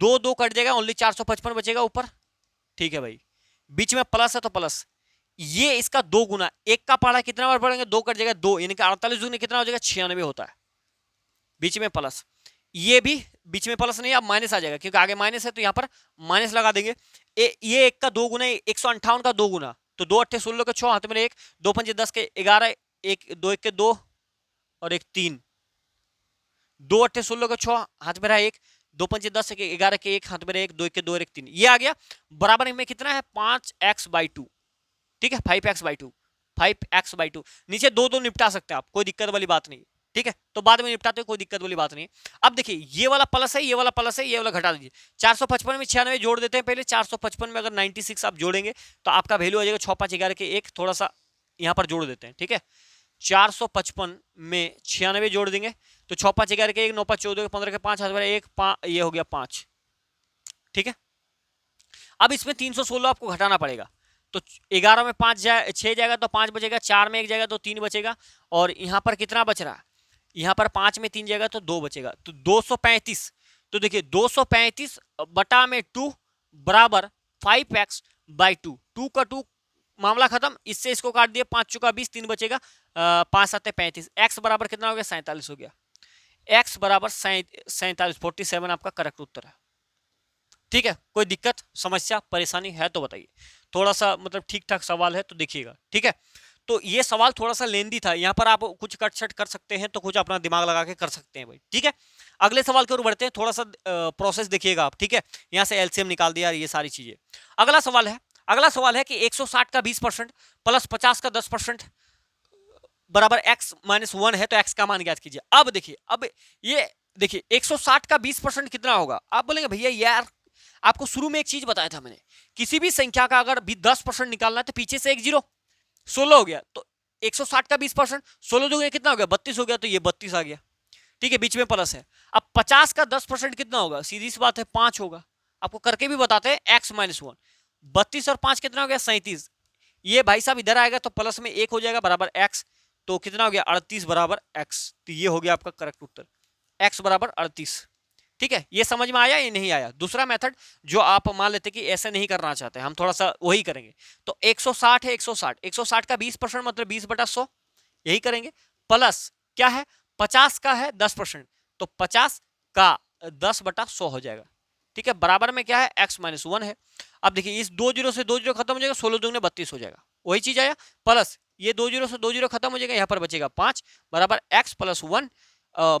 2 2 कट जाएगा, ओनली 455 बचेगा ऊपर। ठीक है भाई, बीच में प्लस है तो प्लस, ये इसका 2 गुना, एक का पढ़ा कितना बार पढ़ेंगे 2 कट जाएगा 2, यानी कि 48 दूनी कितना हो जाएगा 96 होता है, बीच में प्लस, ये भी बीच में प्लस नहीं, अब माइनस आ जाएगा क्योंकि आगे माइनस है, तो यहां पर माइनस लगा देंगे। ये एक का 2 गुना, 158 का 2 गुना, तो 2 8 16 के 6, हाथ में 1, 2 5 10 के 11, 1 2 1 के 2 और 1 3, 2 8 16 के 6, हाथ में रहा 1, 2 5 10 के 11 के 1, हाथ में 1, 2 1 के 2 और 1 3, ये आ गया। बराबर में कितना है 5x/2, ठीक है, 5x/2, 5x/2, नीचे 2 2 निपटा सकते हैं आप, कोई दिक्कत वाली बात नहीं। ठीक है, तो बाद में निपटाते कोई दिक्कत वाली बात नहीं। अब देखिए ये वाला प्लस है, ये वाला प्लस है, ये वाला घटा दीजिए, 455 में 96 जोड़ देते हैं पहले, 455 में अगर 96 आप जोड़ेंगे तो आपका वैल्यू आ जाएगा 6 5 11 के 1, थोड़ा सा यहां पर जोड़ देते हैं। ठीक है, 455 में 96 जोड़ देंगे तो 6 5 11 के 1, 9 5 14 के 15 के 5, हाथ में 1 5, ये हो गया 5। ठीक है, अब इसमें 316 आपको घटाना पड़ेगा, तो 11 में 5 6 जाएगा तो 5 बचेगा, 4 में 1 जाएगा तो 3 बचेगा, और यहां पर कितना बच रहा है, यहां पर 5 में 3 जाएगा तो 2 बचेगा, तो 235। तो देखिए 235 बटा में 2 बराबर 5x/2, 2 का 2 मामला खत्म, इससे इसको काट दिया, 5 चुका 20, 3 बचेगा, 5 7 35, x बराबर कितना हो गया 47 हो गया, x बराबर 47, 47 आपका करेक्ट उत्तर है। ठीक है, कोई दिक्कत समस्या परेशानी है तो बताइए, थोड़ा सा मतलब ठीक ठाक सवाल है तो देखिएगा। ठीक है, तो ये सवाल थोड़ा सा लेंदी था, यहाँ पर आप कुछ कट छट कर सकते हैं तो कुछ अपना दिमाग लगा के कर सकते हैं भाई। ठीक है, अगले सवाल की ओर बढ़ते हैं, थोड़ा सा प्रोसेस देखिएगा आप। ठीक है, यहाँ से एलसीएम निकाल दिया, ये सारी चीजें। अगला सवाल है कि 160 का 20% प्लस 50 का 10% बराबर x - 1 है, तो x का मान ज्ञात कीजिए। अब देखिए, अब ये देखिए 160 का 20% कितना होगा, आप बोलेंगे भैया यार आपको शुरू में एक चीज बताया था मैंने, किसी भी संख्या का अगर 10% निकालना है तो पीछे से एक जीरो, 16 हो गया, तो 160 का 20%, 16 दूगे कितना हो गया 32 हो गया, तो ये 32 आ गया। ठीक है, बीच में प्लस है। अब 50 का 10% कितना होगा, सीधी सी बात है 5 होगा, आपको करके भी बताते हैं, x - 1, 32 और 5 कितना हो गया 37, ये भाई साहब इधर आएगा तो प्लस में 1 हो जाएगा बराबर x, तो कितना हो गया 38 बराबर x, तो ये हो गया आपका करेक्ट उत्तर, x बराबर 38। ठीक है, ये समझ में आया या नहीं आया। दूसरा मेथड जो आप मान लेते कि ऐसे नहीं करना चाहते, हम थोड़ा सा वही करेंगे, तो 160 है, 160 का 20% मतलब 20/100, यही करेंगे, प्लस क्या है 50 का है 10%, तो 50 का 10/100 हो जाएगा। ठीक है, बराबर में क्या है x - 1 है। अब देखिए इस 2 जीरो से 2 जीरो खत्म हो जाएगा, 16 दूने 32 हो जाएगा, वही चीज आया, प्लस ये 2 जीरो से 2 जीरो खत्म हो जाएगा, यहाँ पर बचेगा 5 बराबर x + 1,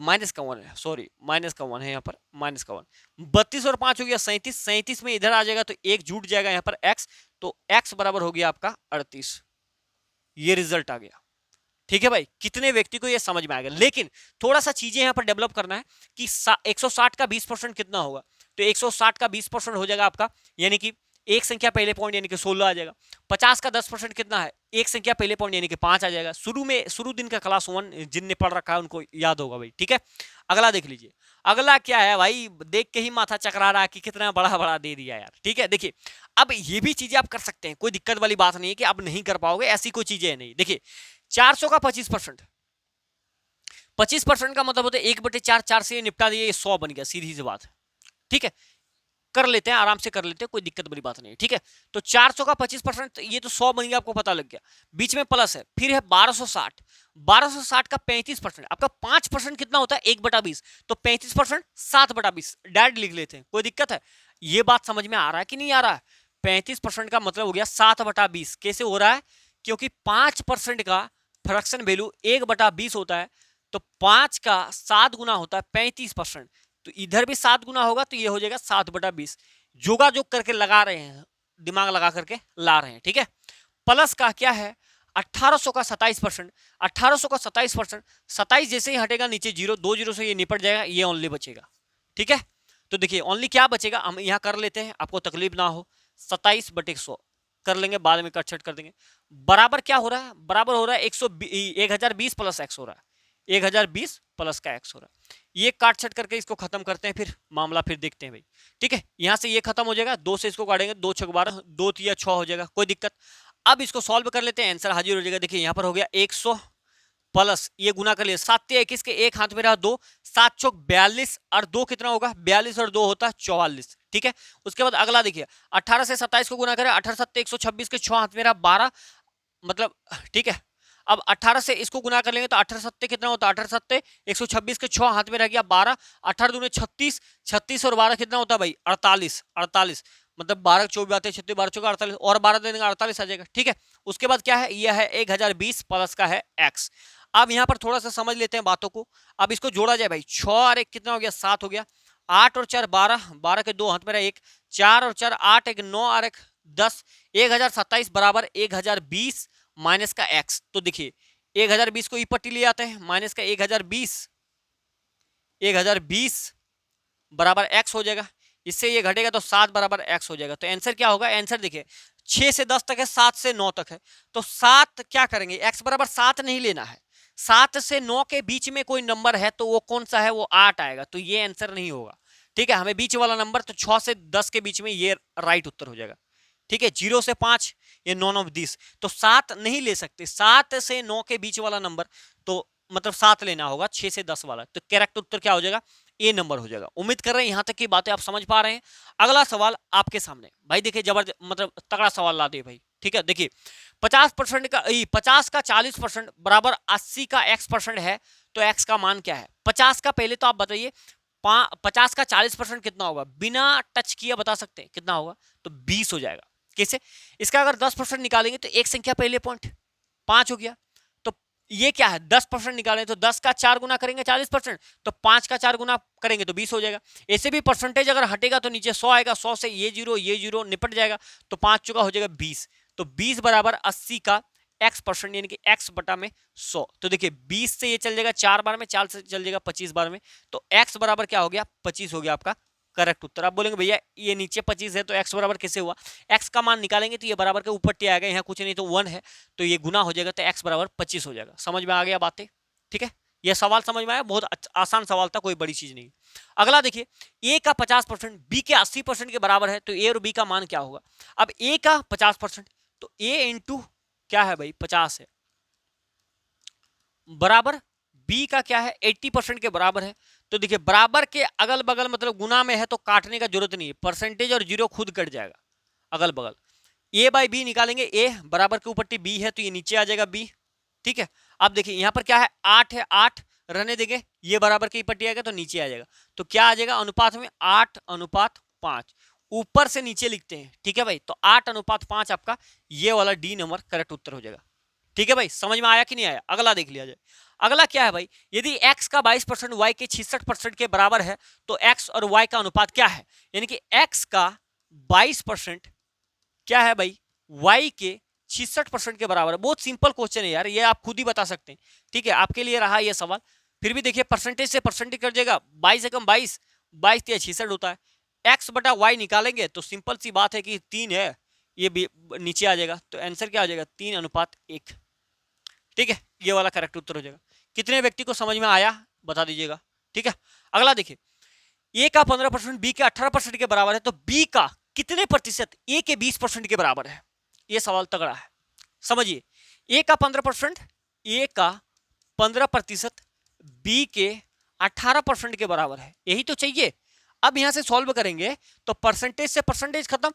माइनस का 1 है, सॉरी माइनस का 1 है, यहाँ पर माइनस का 1, 32 और 5 हो गया 37, 37 में इधर आ जाएगा तो एक जुट जाएगा यहाँ पर x, तो x बराबर हो गया आपका 38, ये रिजल्ट आ गया। ठीक है भाई, कितने व्यक्ति को ये समझ में आएगा, लेकिन थोड़ा सा चीजें यहाँ पर डेवलप करना है कि 160 का 20% कितना होगा, तो 160 का 20% हो जाएगा आपका, यानी कि एक संख्या पहले पॉइंट यानी कि 16 आ जाएगा। 50 का 10% कितना है, एक संख्या पहले पॉइंट यानी कि 5 आ जाएगा। शुरू दिन का क्लास 1 जिनने पढ़ रखा है उनको याद होगा भाई। ठीक है, अगला देख लीजिए, अगला क्या है भाई, देख के ही माथा चकरा रहा है कि कितना बड़ा बड़ा दे दिया यार। ठीक है, देखिए अब ये भी चीजें आप कर सकते हैं, कोई दिक्कत वाली बात नहीं है कि आप नहीं कर पाओगे, ऐसी कोई चीजें है नहीं। देखिए 400 का 25%, 25% का मतलब होता है 1/4, 4 से निपटा दिए, 100 बन गया, सीधी सी बात है। ठीक है, कर लेते हैं, आराम से कर लेते हैं, कोई दिक्कत बड़ी बात नहीं है, ठीक है। तो 400 का 25%, ये तो 100 बन गया, आपको पता लग गया। बीच में प्लस है, फिर है 1260, 1260 का 35%, आपका 5% कितना होता है, 1/20, तो 35% 7/20 डायरेक्ट लिख लेते हैं, कोई दिक्कत है। ये बात समझ में आ रहा है कि नहीं आ रहा है? 35% का मतलब हो गया 7/20। कैसे हो रहा है? क्योंकि 5% का फ्रैक्शन वैल्यू 1/20 होता है, तो 5 का 7 गुना होता है 35%, तो इधर भी 7 गुना होगा, तो ये हो जाएगा 7/20। जोगाजोग करके लगा रहे हैं, दिमाग लगा करके ला रहे हैं, ठीक है। प्लस का क्या है, 1800 का 27%, 1800 का 27%, 27 जैसे ही हटेगा नीचे जीरो, 2 जीरो से ये निपट जाएगा, ये ओनली बचेगा, ठीक है। तो देखिए ओनली क्या बचेगा, हम यहाँ कर लेते हैं, आपको तकलीफ ना हो। 27/100 कर लेंगे, बाद में कट छट कर देंगे। बराबर क्या हो रहा है, बराबर हो रहा है 1020 प्लस एक्स हो रहा है, 1020 प्लस का एक्स हो रहा है। ये काट छट करके इसको खत्म करते हैं, फिर मामला फिर देखते हैं भाई, ठीक है। यहां से ये खत्म हो जाएगा, 2 से इसको काटेंगे, 2 6 12, 2 3 6 हो जाएगा, कोई दिक्कत। अब इसको सॉल्व कर लेते हैं, आंसर हाजिर हो जाएगा। देखिए यहाँ पर हो गया 100 प्लस ये गुना कर लिया, 7 21 के एक हाथ में रहा 2, 7 चौक 42 और 2 कितना होगा, 42 और 2 होता है 44, ठीक है। उसके बाद अगला देखिए, 18 से 27 को गुना करें, 18 7 126 के 6 हाथ में रहा 12, मतलब ठीक है। अब 18 से इसको गुना कर लेंगे तो 18 सत्ते कितना होता है, 18 सत्ते 126 के 6 हाथ में रह गया 12, 18 दूने 36, 36 और 12 कितना होता है भाई, 48, 48, मतलब 12 24 बातें 36 12 चौका 48, और 12 दे देंगे 48 आ जाएगा, ठीक है। उसके बाद क्या है, यह है 1020 प्लस का है एक्स। अब यहाँ पर थोड़ा सा समझ लेते हैं बातों को। अब इसको जोड़ा जाए भाई, 6 और 1 कितना हो गया, 7 हो गया, 8 और 4 12, 12 के 2 हाथ में रहा 1, 4 और 4 8, 1 9 और 1 10, 1027 बराबर 1020 माइनस का एक्स। तो देखिए 1020 को ई पट्टी ले आते हैं, माइनस का 1020 बराबर एक्स हो जाएगा। इससे ये घटेगा तो 7 बराबर एक्स हो जाएगा। तो आंसर क्या होगा, आंसर देखिए 6 से 10 तक है, 7 से 9 तक है, तो 7 क्या करेंगे, एक्स बराबर 7 नहीं लेना है, 7 से 9 के बीच में कोई नंबर है तो वो कौन सा है, वो 8 आएगा, तो ये आंसर नहीं होगा, ठीक है। हमें बीच वाला नंबर, तो 6 से 10 के बीच में ये राइट उत्तर हो जाएगा, ठीक है। 0 से 5 ये नॉन ऑफ दिस, तो 7 नहीं ले सकते, 7 से 9 के बीच वाला नंबर, तो मतलब 7 लेना होगा, 6 से 10 वाला, तो करेक्ट उत्तर क्या हो जाएगा, ए नंबर हो जाएगा। उम्मीद कर रहे हैं यहां तक की बातें आप समझ पा रहे हैं। अगला सवाल आपके सामने भाई, देखिए जबरदस्त, मतलब तगड़ा सवाल ला दे भाई, ठीक है। देखिए 50% का 50 का 40% बराबर 80 का x% है, तो x का मान क्या है। 50 का पहले तो आप बताइए, 50 का 40% कितना होगा, बिना टच किए बता सकते हैं कितना होगा, तो 20 हो जाएगा। कैसे, इसका अगर 10% निकालेंगे तो एक संख्या पहले पॉइंट 5 हो गया, तो ये क्या है 10% निकालें तो 10 का 4 गुना करेंगे 40%, तो 5 का 4 गुना करेंगे तो 20 हो जाएगा। ऐसे भी परसेंटेज अगर हटेगा तो नीचे 100 आएगा, 100 से ये जीरो निपट जाएगा, तो 5 चुका हो जाएगा 20, तो 20 बराबर 80 का x% यानी कि x बटा में 100। तो देखिए 20 से ये चल जाएगा 4 बार में, 4 से चल जाएगा 25 बार में, तो x बराबर क्या हो गया 25 हो गया आपका करेक्ट उत्तर। आप बोलेंगे भैया ये नीचे 25 है तो x बराबर कैसे हुआ, x का मान निकालेंगे तो ये बराबर के ऊपर टी आएगा, यहाँ कुछ नहीं तो 1 है, तो ये गुना हो जाएगा, तो x बराबर 25 हो जाएगा। समझ में आ गया बातें, ठीक है। यह सवाल समझ में आया, बहुत आसान सवाल था, कोई बड़ी चीज नहीं। अगला देखिए, a का 50% b के 80% के बराबर है, तो a और b का मान क्या होगा। अब a का 50%, तो a इंटू क्या है भाई 50 है, बराबर b का क्या है 80% के बराबर है। तो देखिए बराबर के अगल बगल मतलब गुना में है तो काटने का जरूरत नहीं है, परसेंटेज और जीरो खुद कट जाएगा अगल बगल। a बाई बी निकालेंगे, a बराबर के ऊपर टी b है तो ये नीचे आ जाएगा b, ठीक है। अब देखिए यहाँ पर क्या है 8 है, 8 रहने देंगे, ये बराबर के ऊपर टी आएगा तो नीचे आ जाएगा, तो क्या आ जाएगा अनुपात में 8:5, ऊपर से नीचे लिखते हैं, ठीक है भाई। तो 8:5 आपका ये वाला डी नंबर करेक्ट उत्तर हो जाएगा, ठीक है भाई। समझ में आया कि नहीं आया, अगला देख लिया जाए। अगला क्या है भाई, यदि x का 22% y के 66% के बराबर है तो x और y का अनुपात क्या है, यानी कि x का 22% क्या है भाई y के 66% के बराबर है। बहुत सिंपल क्वेश्चन है यार, ये आप खुद ही बता सकते हैं, ठीक है। आपके लिए रहा ये सवाल। फिर भी देखिए परसेंटेज से परसेंटेज कट जाएगा, 22 से कम 22, 22 या 66 होता है। x बटा y निकालेंगे तो सिंपल सी बात है कि 3 है, ये भी नीचे आ जाएगा, तो आंसर क्या आ जाएगा 3:1, ठीक है। ये वाला करेक्ट उत्तर हो जाएगा। कितने व्यक्ति को समझ में आया बता दीजिएगा, ठीक है। अगला देखिए, a का 15% b के 18% के बराबर है, तो b का कितने प्रतिशत a के 20% के बराबर है। ये सवाल तगड़ा है, समझिए। a का 15%, a का 15% b के 18% के बराबर है, यही तो चाहिए। अब यहां से सॉल्व करेंगे तो परसेंटेज से परसेंटेज खत्म,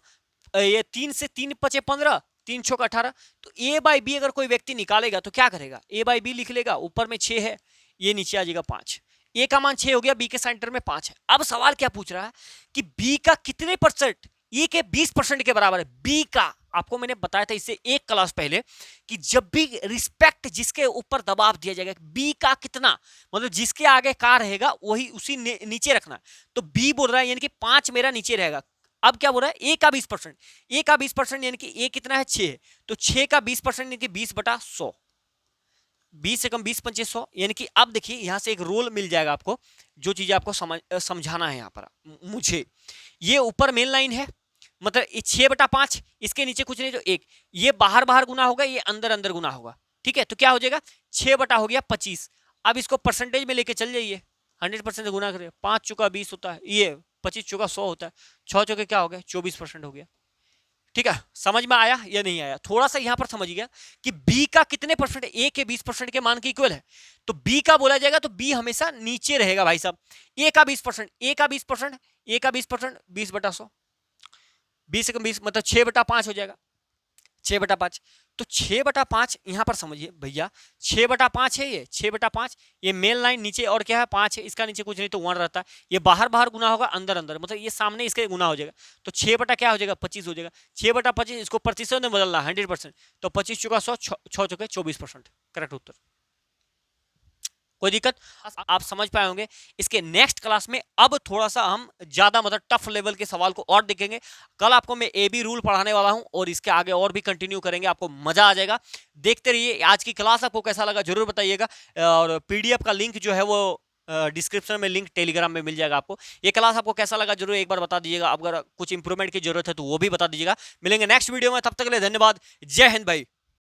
ये 3 से 3 बचे 15, 3 छक 18। तो ए बाई बी अगर कोई व्यक्ति निकालेगा तो क्या करेगा, ए बाई बी लिख लेगा, ऊपर में 6 है, ये नीचे आ जाएगा 5। ए का मान 6 हो गया, बी के सेंटर में 5 है। अब सवाल क्या पूछ रहा है कि बी का कितने परसेंट, ए के 20% के बराबर है। बी का आपको मैंने बताया था इससे एक क्लास पहले कि जब भी रिस्पेक्ट जिसके ऊपर दबाव दिया जाएगा, बी का कितना, मतलब जिसके आगे का रहेगा वही उसी नीचे रखना। तो बी बोल रहा है यानी कि 5 मेरा नीचे रहेगा। अब क्या बोल रहा है, ए का 20%, ए का 20% यानी कि ए कितना है 6, तो 6 का 20% यानी कि 20/100, 20 से कम 20 पंचे 100। यानी कि अब देखिए यहां से एक रोल मिल जाएगा आपको, जो चीजें आपको समझाना है यहां पर मुझे। ये ऊपर मेन लाइन है, मतलब 6/5, इसके नीचे कुछ नहीं, जो 1, ये बाहर बाहर गुना होगा, ये अंदर अंदर गुना होगा। ठीक है, तो क्या हो जाएगा, 6 बटा हो गया 25। अब इसको परसेंटेज में लेके चल जाइए, 100% से गुना करिए, 5 चौका 20 होता है, ये 25 चौका 100 होता है, 6 चौके क्या हो गया 24% हो गया। ठीक है, समझ में आया या नहीं आया, थोड़ा सा यहां पर समझ गया कि बी का कितने परसेंट, ए के 20% के मान के इक्वल है, तो बी का बोला जाएगा तो बी हमेशा नीचे रहेगा भाई साहब। ए का 20%, ए का 20%, ए का 20%, 20/100, 20 से कम 20 मतलब 6/5 हो जाएगा, 6/5। तो 6/5 यहां पर समझिए भैया, 6/5 है, ये 6/5, ये मेन लाइन नीचे और क्या है 5 है, इसका नीचे कुछ नहीं तो 1 रहता है, ये बाहर बाहर गुना होगा, अंदर अंदर, मतलब ये सामने इसके गुना हो जाएगा, तो 6 बटा क्या हो जाएगा 25 हो जाएगा। 6/25 इसको प्रतिशत में बदलना 100%, तो 25 चौका 100, 6 चौके 24%, करेक्ट उत्तर। कोई दिक्कत, आप समझ पाए होंगे। इसके नेक्स्ट क्लास में अब थोड़ा सा हम ज्यादा मतलब टफ लेवल के सवाल को और देखेंगे। कल आपको मैं ए बी रूल पढ़ाने वाला हूं और इसके आगे और भी कंटिन्यू करेंगे, आपको मजा आ जाएगा। देखते रहिए। आज की क्लास आपको कैसा लगा जरूर बताइएगा, और पीडीएफ का लिंक जो है वो डिस्क्रिप्शन में लिंक टेलीग्राम में मिल जाएगा आपको। ये क्लास आपको कैसा लगा जरूर एक बार बता दीजिएगा, अगर कुछ इंप्रूवमेंट की जरूरत है तो वो भी बता दीजिएगा। मिलेंगे नेक्स्ट वीडियो में, तब तक के लिए धन्यवाद। जय हिंद भाई।